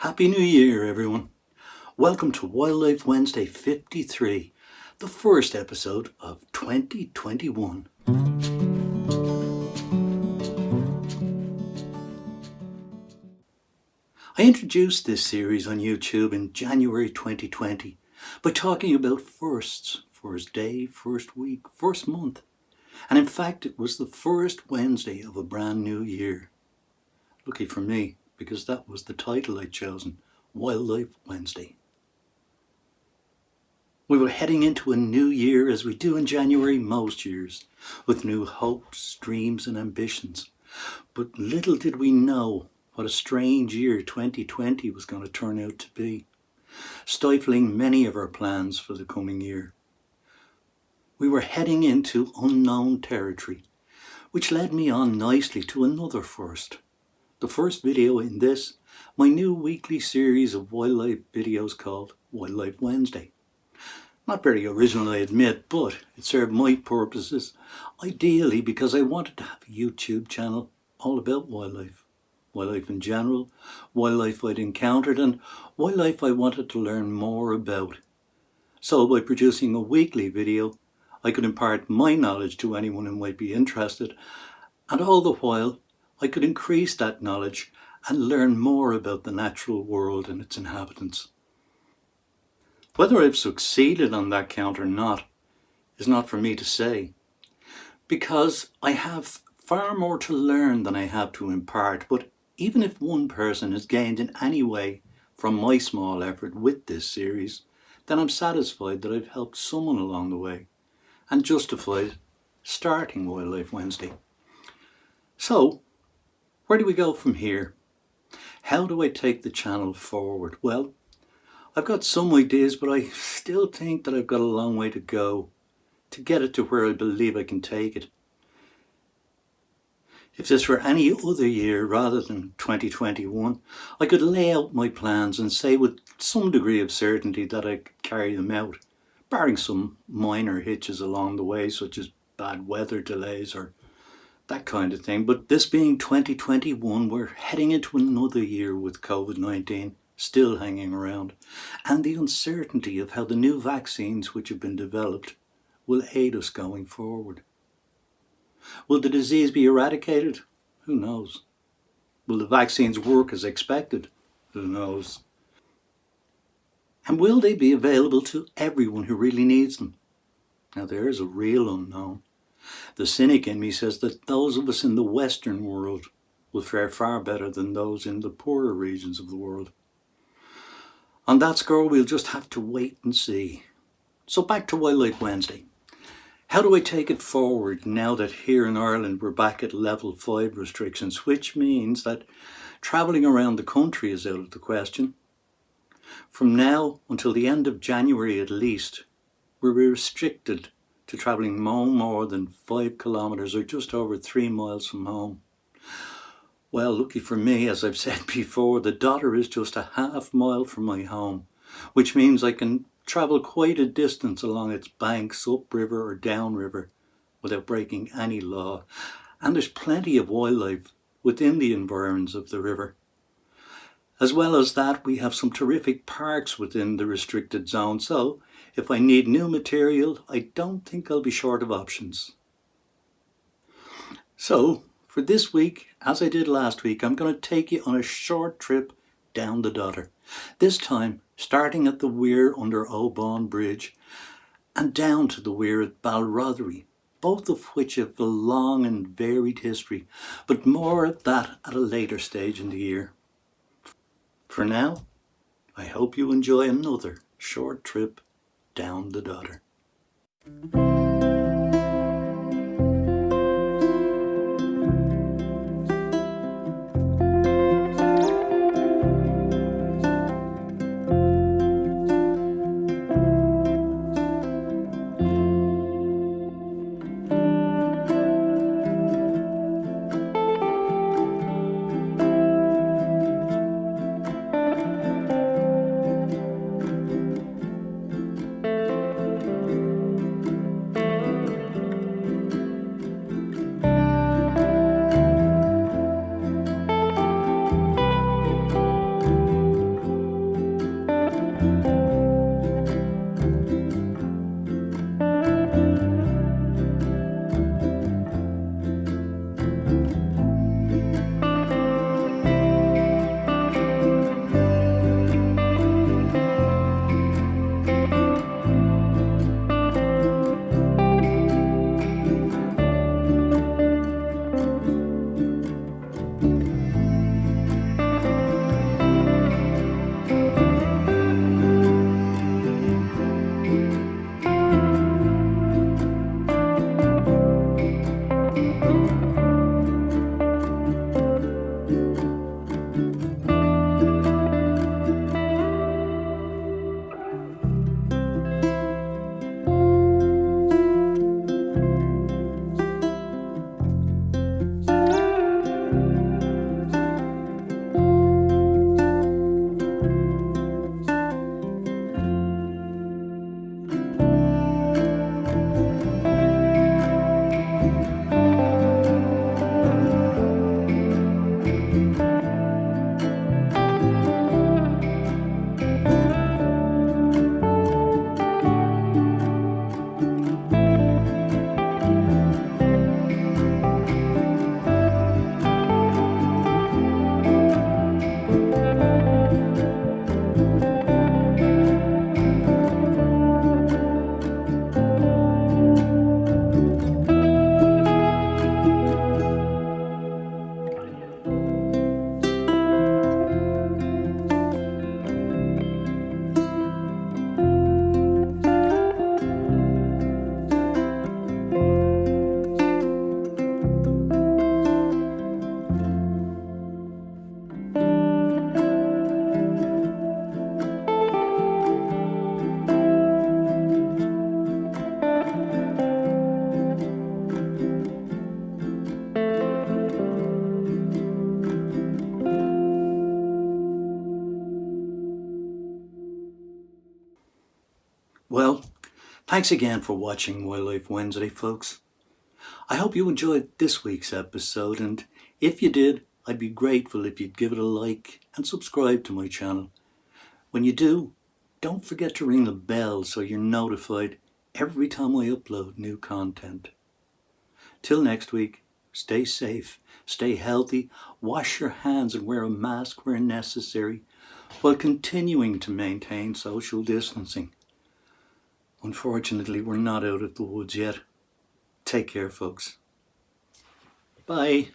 Happy New Year, everyone. Welcome to Wildlife Wednesday 53, the first episode of 2021. I introduced this series on YouTube in January 2020 by talking about firsts, first day, first week, first month. And in fact, it was the first Wednesday of a brand new year. Lucky for me, because that was the title I'd chosen, Wildlife Wednesday. We were heading into a new year as we do in January most years, with new hopes, dreams and ambitions. But little did we know what a strange year 2020 was going to turn out to be, stifling many of our plans for the coming year. We were heading into unknown territory, which led me on nicely to another first. The first video in this, my new weekly series of wildlife videos called Wildlife Wednesday. Not very original, I admit, but it served my purposes, ideally because I wanted to have a YouTube channel all about wildlife. Wildlife in general, wildlife I'd encountered, and wildlife I wanted to learn more about. So by producing a weekly video, I could impart my knowledge to anyone who might be interested, and all the while I could increase that knowledge and learn more about the natural world and its inhabitants. Whether I've succeeded on that count or not is not for me to say, because I have far more to learn than I have to impart. But even if one person has gained in any way from my small effort with this series, then I'm satisfied that I've helped someone along the way and justified starting Wildlife Wednesday. So, where do we go from here? How do I take the channel forward? Well, I've got some ideas, but I still think that I've got a long way to go to get it to where I believe I can take it. If this were any other year rather than 2021, I could lay out my plans and say with some degree of certainty that I could carry them out, barring some minor hitches along the way, such as bad weather delays or that kind of thing. But this being 2021, we're heading into another year with COVID-19 still hanging around, and the uncertainty of how the new vaccines which have been developed will aid us going forward. Will the disease be eradicated? Who knows? Will the vaccines work as expected? Who knows? And will they be available to everyone who really needs them? Now there's a real unknown. The cynic in me says that those of us in the Western world will fare far better than those in the poorer regions of the world. On that score, we'll just have to wait and see. So back to Wildlife Wednesday. How do I take it forward now that here in Ireland we're back at level 5 restrictions, which means that travelling around the country is out of the question. From now until the end of January at least, we're restricted to travelling no more than 5 kilometres or just over 3 miles from home. Well, lucky for me, as I've said before, the Dodder is just a half mile from my home, which means I can travel quite a distance along its banks, upriver or downriver, without breaking any law. And there's plenty of wildlife within the environs of the river. As well as that, we have some terrific parks within the restricted zone, so if I need new material, I don't think I'll be short of options. So, for this week, as I did last week, I'm going to take you on a short trip down the Dodder. This time, starting at the weir under Oban Bridge and down to the weir at Balrotherry, both of which have a long and varied history, but more of that at a later stage in the year. For now, I hope you enjoy another short trip down the Dodder. Well, thanks again for watching Wildlife Wednesday, folks. I hope you enjoyed this week's episode, and if you did, I'd be grateful if you'd give it a like and subscribe to my channel. When you do, don't forget to ring the bell so you're notified every time I upload new content. Till next week, stay safe, stay healthy, wash your hands and wear a mask where necessary, while continuing to maintain social distancing. Unfortunately, we're not out of the woods yet. Take care, folks. Bye.